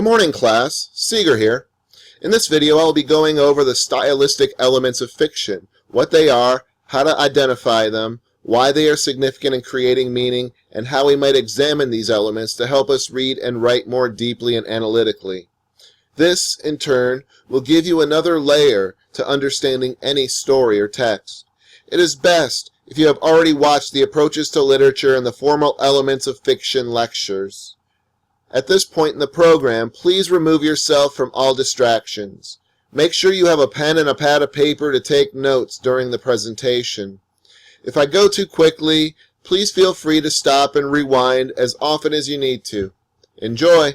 Good morning, class. Seeger here. In this video, I'll be going over the stylistic elements of fiction, what they are, how to identify them, why they are significant in creating meaning, and how we might examine these elements to help us read and write more deeply and analytically. This, in turn, will give you another layer to understanding any story or text. It is best if you have already watched the Approaches to Literature and the Formal Elements of Fiction lectures. At this point in the program, please remove yourself from all distractions. Make sure you have a pen and a pad of paper to take notes during the presentation. If I go too quickly, please feel free to stop and rewind as often as you need to. Enjoy!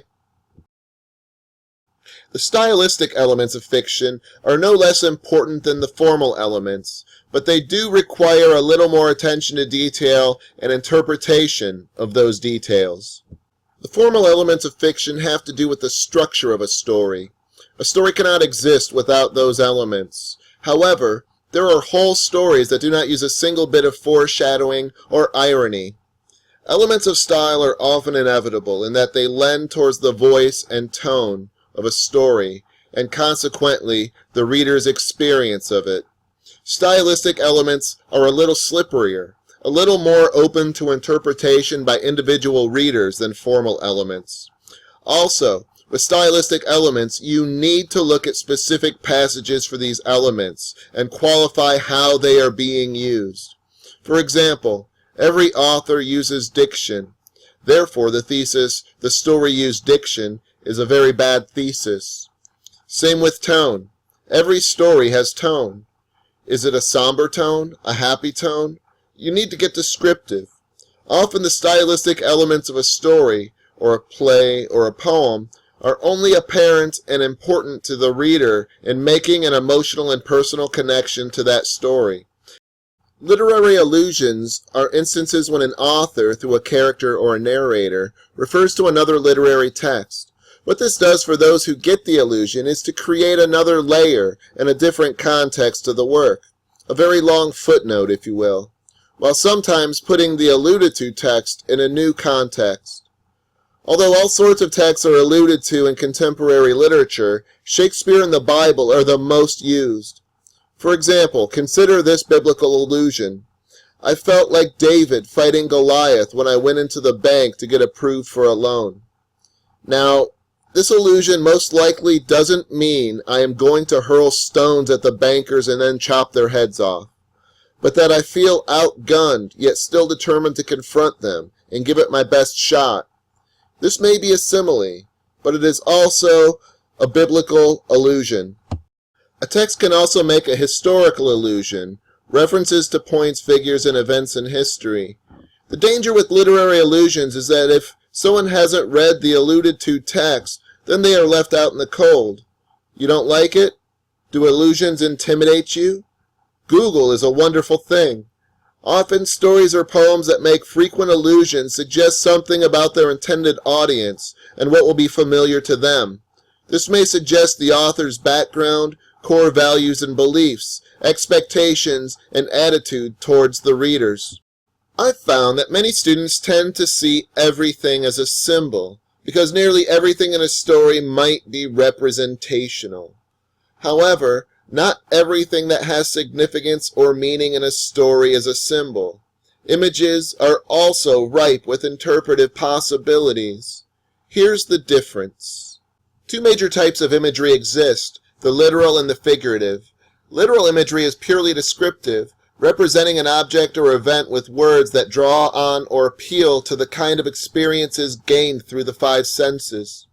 The stylistic elements of fiction are no less important than the formal elements, but they do require a little more attention to detail and interpretation of those details. The formal elements of fiction have to do with the structure of a story. A story cannot exist without those elements. However, there are whole stories that do not use a single bit of foreshadowing or irony. Elements of style are often inevitable in that they lend towards the voice and tone of a story, and consequently the reader's experience of it. Stylistic elements are a little slipperier, a little more open to interpretation by individual readers than formal elements. Also, with stylistic elements, you need to look at specific passages for these elements and qualify how they are being used. For example, every author uses diction. Therefore, the thesis, "The story used diction," is a very bad thesis. Same with tone. Every story has tone. Is it a somber tone? A happy tone? You need to get descriptive. Often the stylistic elements of a story, or a play, or a poem are only apparent and important to the reader in making an emotional and personal connection to that story. Literary allusions are instances when an author, through a character or a narrator, refers to another literary text. What this does for those who get the allusion is to create another layer and a different context to the work. A very long footnote, if you will, while sometimes putting the alluded to text in a new context. Although all sorts of texts are alluded to in contemporary literature, Shakespeare and the Bible are the most used. For example, consider this biblical allusion. "I felt like David fighting Goliath when I went into the bank to get approved for a loan." Now, this allusion most likely doesn't mean I am going to hurl stones at the bankers and then chop their heads off, but that I feel outgunned, yet still determined to confront them and give it my best shot. This may be a simile, but it is also a biblical allusion. A text can also make a historical allusion, references to points, figures, and events in history. The danger with literary allusions is that if someone hasn't read the alluded to text, then they are left out in the cold. You don't like it? Do allusions intimidate you? Google is a wonderful thing. Often stories or poems that make frequent allusions suggest something about their intended audience and what will be familiar to them. This may suggest the author's background, core values and beliefs, expectations, and attitude towards the readers. I've found that many students tend to see everything as a symbol, because nearly everything in a story might be representational. However, not everything that has significance or meaning in a story is a symbol. Images are also ripe with interpretive possibilities. Here's the difference. Two major types of imagery exist, the literal and the figurative. Literal imagery is purely descriptive, representing an object or event with words that draw on or appeal to the kind of experiences gained through the five senses.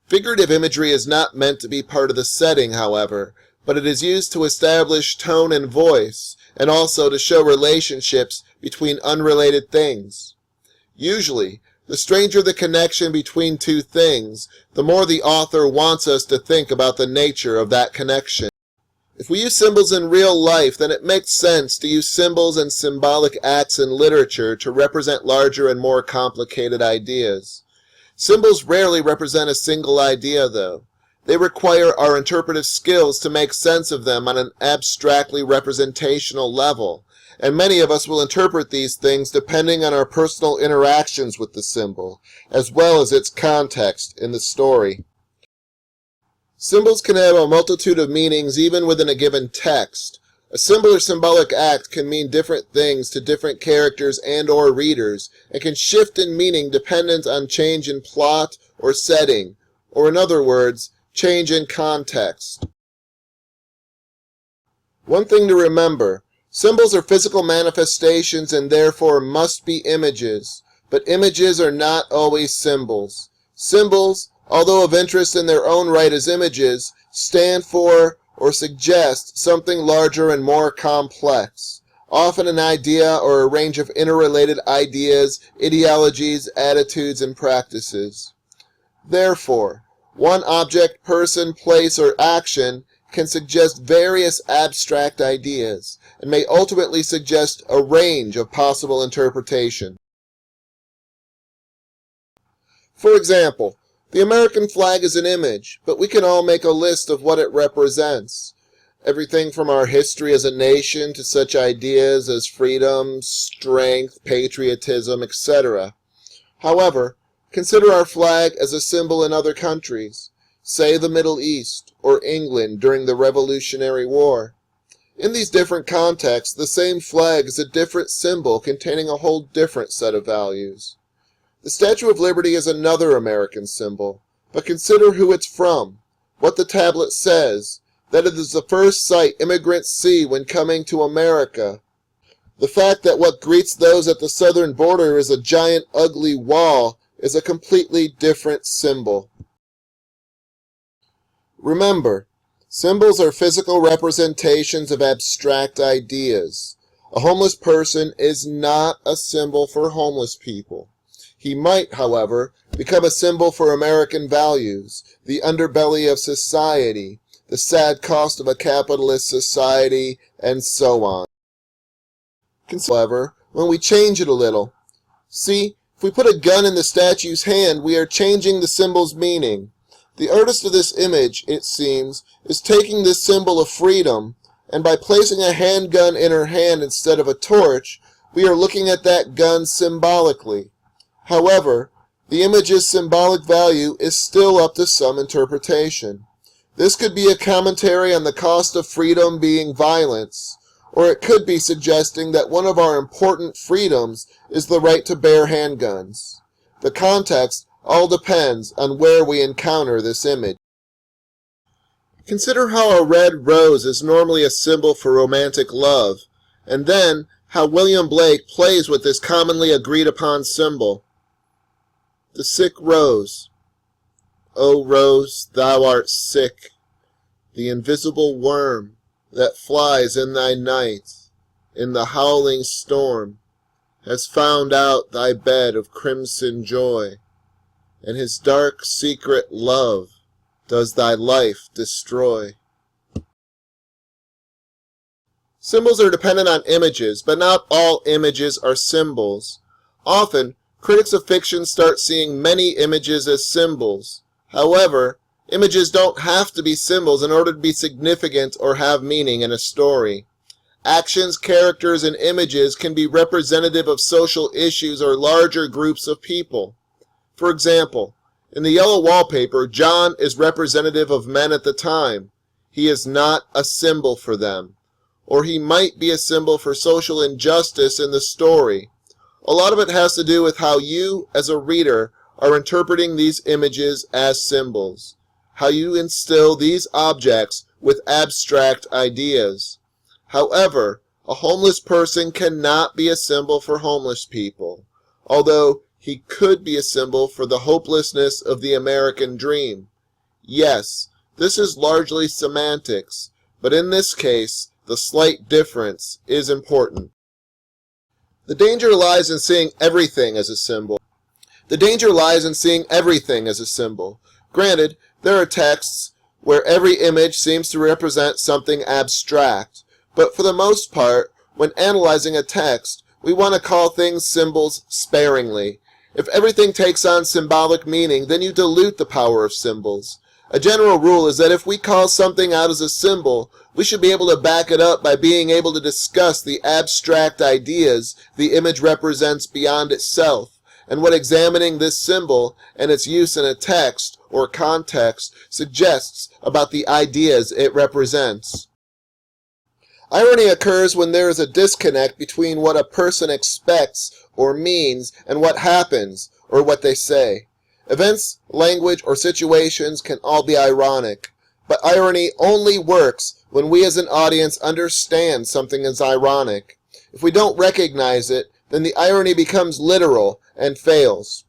Figurative imagery is not meant to be part of the setting, however, but it is used to establish tone and voice, and also to show relationships between unrelated things. Usually, the stranger the connection between two things, the more the author wants us to think about the nature of that connection. If we use symbols in real life, then it makes sense to use symbols and symbolic acts in literature to represent larger and more complicated ideas. Symbols rarely represent a single idea, though. They require our interpretive skills to make sense of them on an abstractly representational level, and many of us will interpret these things depending on our personal interactions with the symbol, as well as its context in the story. Symbols can have a multitude of meanings even within a given text. A symbol or symbolic act can mean different things to different characters and/or readers, and can shift in meaning dependent on change in plot or setting, or in other words, change in context. One thing to remember, symbols are physical manifestations and therefore must be images, but images are not always symbols. Symbols, although of interest in their own right as images, stand for or suggest something larger and more complex, often an idea or a range of interrelated ideas, ideologies, attitudes, and practices. Therefore, one object, person, place, or action can suggest various abstract ideas, and may ultimately suggest a range of possible interpretation. For example, the American flag is an image, but we can all make a list of what it represents. Everything from our history as a nation to such ideas as freedom, strength, patriotism, etc. However, consider our flag as a symbol in other countries, say the Middle East or England during the Revolutionary War. In these different contexts, the same flag is a different symbol containing a whole different set of values. The Statue of Liberty is another American symbol, but consider who it's from, what the tablet says, that it is the first sight immigrants see when coming to America. The fact that what greets those at the southern border is a giant ugly wall is a completely different symbol. Remember, symbols are physical representations of abstract ideas. A homeless person is not a symbol for homeless people. He might, however, become a symbol for American values, the underbelly of society, the sad cost of a capitalist society, and so on. However, when we change it a little, see, if we put a gun in the statue's hand, we are changing the symbol's meaning. The artist of this image, it seems, is taking this symbol of freedom, and by placing a handgun in her hand instead of a torch, we are looking at that gun symbolically. However, the image's symbolic value is still up to some interpretation. This could be a commentary on the cost of freedom being violence, or it could be suggesting that one of our important freedoms is the right to bear handguns. The context all depends on where we encounter this image. Consider how a red rose is normally a symbol for romantic love, and then how William Blake plays with this commonly agreed upon symbol. The sick rose. O rose, thou art sick, the invisible worm that flies in thy night, in the howling storm, has found out thy bed of crimson joy, and his dark secret love does thy life destroy. Symbols are dependent on images, but not all images are symbols. Often, critics of fiction start seeing many images as symbols. However, images don't have to be symbols in order to be significant or have meaning in a story. Actions, characters, and images can be representative of social issues or larger groups of people. For example, in the yellow wallpaper, John is representative of men at the time. He is not a symbol for them. Or he might be a symbol for social injustice in the story. A lot of it has to do with how you, as a reader, are interpreting these images as symbols, how you instill these objects with abstract ideas. However, a homeless person cannot be a symbol for homeless people, although he could be a symbol for the hopelessness of the American dream. Yes, this is largely semantics, but in this case, the slight difference is important. The danger lies in seeing everything as a symbol. Granted, there are texts where every image seems to represent something abstract, but for the most part, when analyzing a text, we want to call things symbols sparingly. If everything takes on symbolic meaning, then you dilute the power of symbols. A general rule is that if we call something out as a symbol, we should be able to back it up by being able to discuss the abstract ideas the image represents beyond itself, and what examining this symbol and its use in a text or context suggests about the ideas it represents. Irony occurs when there is a disconnect between what a person expects or means and what happens or what they say. Events, language, or situations can all be ironic, but irony only works when we as an audience understand something is ironic. If we don't recognize it, then the irony becomes literal and fails.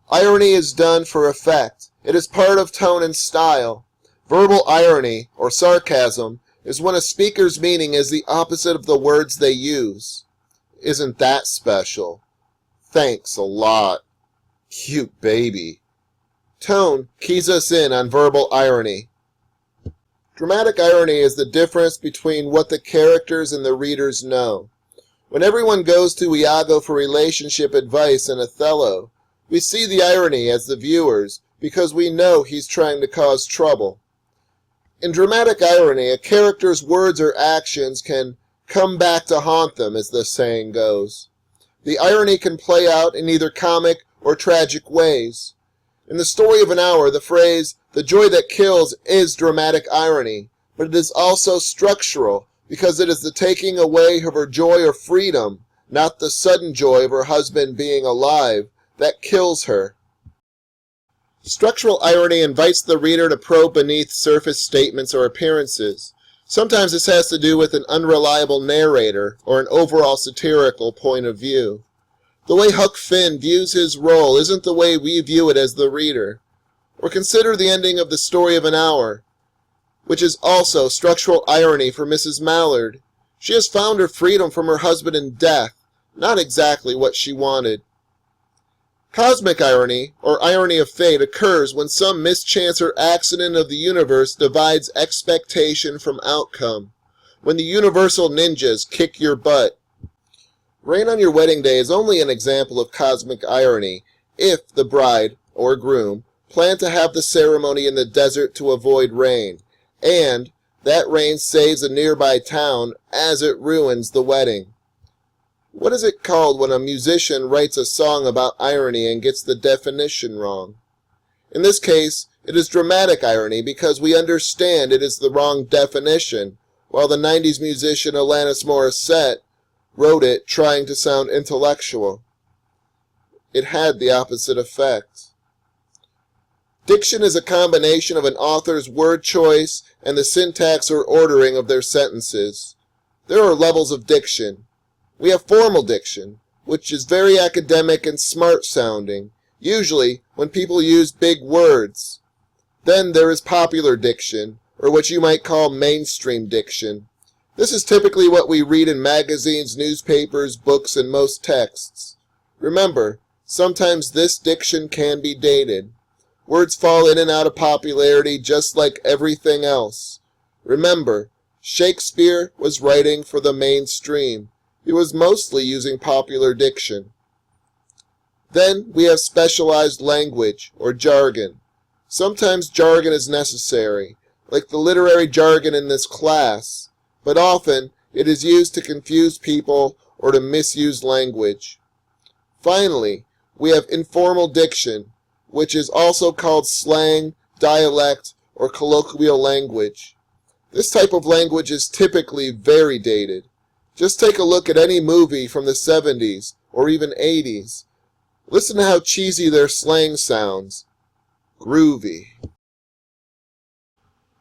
Irony is done for effect. It is part of tone and style. Verbal irony, or sarcasm, is when a speaker's meaning is the opposite of the words they use. Isn't that special? Thanks a lot. Cute baby. Tone keys us in on verbal irony. Dramatic irony is the difference between what the characters and the readers know. When everyone goes to Iago for relationship advice in Othello, we see the irony as the viewers because we know he's trying to cause trouble. In dramatic irony, a character's words or actions can come back to haunt them, as the saying goes. The irony can play out in either comic or tragic ways. In The Story of an Hour, the phrase, "the joy that kills," is dramatic irony, but it is also structural, because it is the taking away of her joy or freedom, not the sudden joy of her husband being alive, that kills her. Structural irony invites the reader to probe beneath surface statements or appearances. Sometimes this has to do with an unreliable narrator or an overall satirical point of view. The way Huck Finn views his role isn't the way we view it as the reader. Or consider the ending of The Story of an Hour, which is also structural irony for Mrs. Mallard. She has found her freedom from her husband in death, not exactly what she wanted. Cosmic irony, or irony of fate, occurs when some mischance or accident of the universe divides expectation from outcome, when the universal ninjas kick your butt. Rain on your wedding day is only an example of cosmic irony if the bride, or groom, plan to have the ceremony in the desert to avoid rain, and that rain saves a nearby town as it ruins the wedding. What is it called when a musician writes a song about irony and gets the definition wrong? In this case, it is dramatic irony because we understand it is the wrong definition, while the 90s musician Alanis Morissette wrote it trying to sound intellectual. It had the opposite effect. Diction is a combination of an author's word choice and the syntax or ordering of their sentences. There are levels of diction. We have formal diction, which is very academic and smart-sounding, usually when people use big words. Then there is popular diction, or what you might call mainstream diction. This is typically what we read in magazines, newspapers, books, and most texts. Remember, sometimes this diction can be dated. Words fall in and out of popularity just like everything else. Remember, Shakespeare was writing for the mainstream. He was mostly using popular diction. Then we have specialized language, or jargon. Sometimes jargon is necessary, like the literary jargon in this class, but often it is used to confuse people or to misuse language. Finally, we have informal diction, which is also called slang, dialect, or colloquial language. This type of language is typically very dated. Just take a look at any movie from the 70s or even 80s. Listen to how cheesy their slang sounds. Groovy.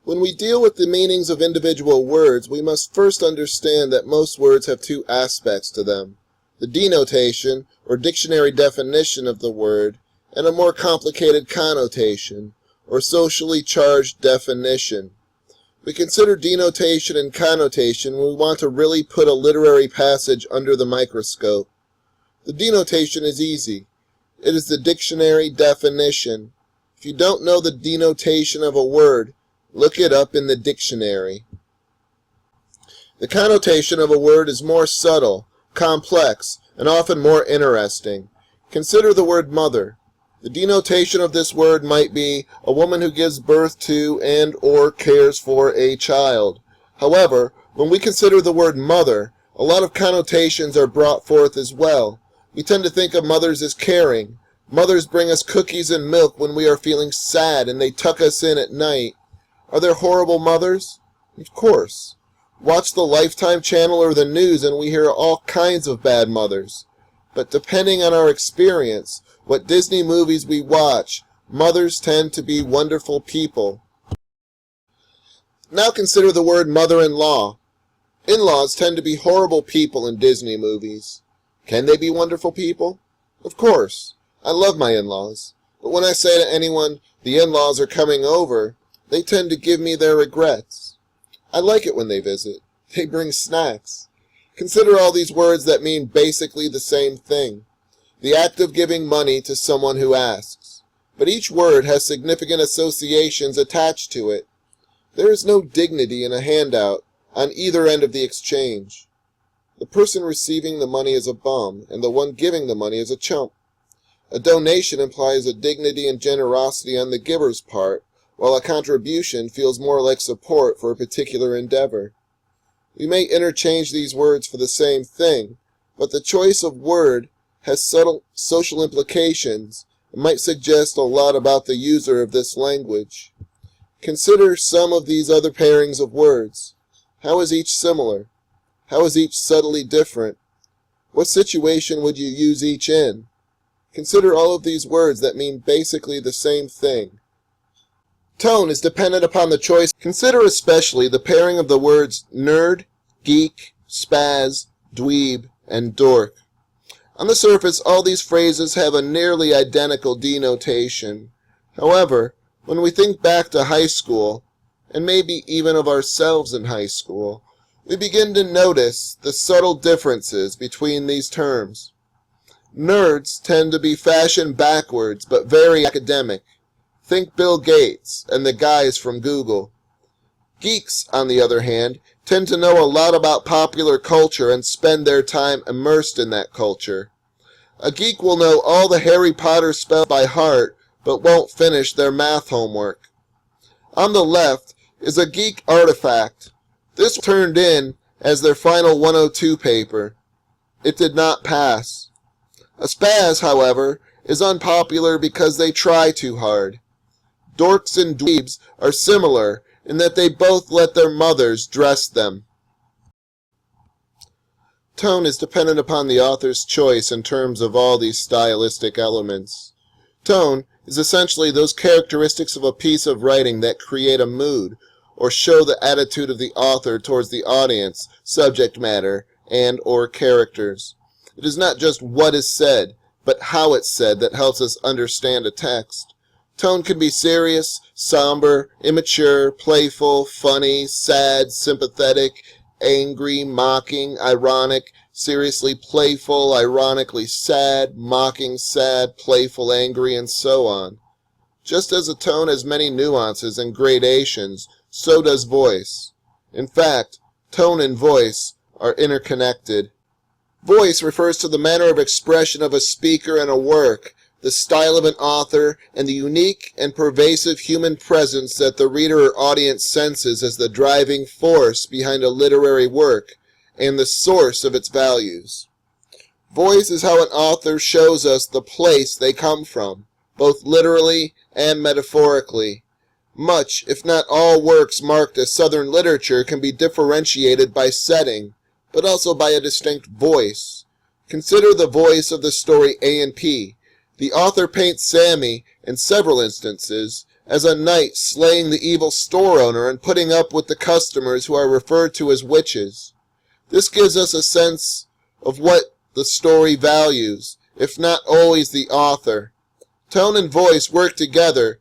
When we deal with the meanings of individual words, we must first understand that most words have two aspects to them: the denotation, or dictionary definition of the word, and a more complicated connotation, or socially charged definition. We consider denotation and connotation when we want to really put a literary passage under the microscope. The denotation is easy. It is the dictionary definition. If you don't know the denotation of a word, look it up in the dictionary. The connotation of a word is more subtle, complex, and often more interesting. Consider the word mother. The denotation of this word might be a woman who gives birth to and or cares for a child. However, when we consider the word mother, a lot of connotations are brought forth as well. We tend to think of mothers as caring. Mothers bring us cookies and milk when we are feeling sad, and they tuck us in at night. Are there horrible mothers? Of course. Watch the Lifetime channel or the news and we hear all kinds of bad mothers. But depending on our experience, what Disney movies we watch, mothers tend to be wonderful people. Now consider the word mother-in-law. In-laws tend to be horrible people in Disney movies. Can they be wonderful people? Of course. I love my in-laws. But when I say to anyone, the in-laws are coming over, they tend to give me their regrets. I like it when they visit. They bring snacks. Consider all these words that mean basically the same thing. The act of giving money to someone who asks. But each word has significant associations attached to it. There is no dignity in a handout on either end of the exchange. The person receiving the money is a bum, and the one giving the money is a chump. A donation implies a dignity and generosity on the giver's part, while a contribution feels more like support for a particular endeavor. We may interchange these words for the same thing, but the choice of word has subtle social implications and might suggest a lot about the user of this language. Consider some of these other pairings of words. How is each similar? How is each subtly different? What situation would you use each in? Consider all of these words that mean basically the same thing. Tone is dependent upon the choice. Consider especially the pairing of the words nerd, geek, spaz, dweeb, and dork. On the surface, all these phrases have a nearly identical denotation. However, when we think back to high school, and maybe even of ourselves in high school, we begin to notice the subtle differences between these terms. Nerds tend to be fashion backwards but very academic. Think Bill Gates and the guys from Google. Geeks, on the other hand, tend to know a lot about popular culture and spend their time immersed in that culture. A geek will know all the Harry Potter spells by heart, but won't finish their math homework. On the left is a geek artifact. This turned in as their final 102 paper. It did not pass. A spaz, however, is unpopular because they try too hard. Dorks and dweebs are similar in that they both let their mothers dress them. Tone is dependent upon the author's choice in terms of all these stylistic elements. Tone is essentially those characteristics of a piece of writing that create a mood or show the attitude of the author towards the audience, subject matter, and or characters. It is not just what is said, but how it's said that helps us understand a text. Tone can be serious, somber, immature, playful, funny, sad, sympathetic, angry, mocking, ironic, seriously playful, ironically sad, mocking, sad, playful, angry, and so on. Just as a tone has many nuances and gradations, so does voice. In fact, tone and voice are interconnected. Voice refers to the manner of expression of a speaker in a work, the style of an author, and the unique and pervasive human presence that the reader or audience senses as the driving force behind a literary work and the source of its values. Voice is how an author shows us the place they come from, both literally and metaphorically. Much, if not all, works marked as Southern literature can be differentiated by setting, but also by a distinct voice. Consider the voice of the story A&P. The author paints Sammy, in several instances, as a knight slaying the evil store owner and putting up with the customers who are referred to as witches. This gives us a sense of what the story values, if not always the author. Tone and voice work together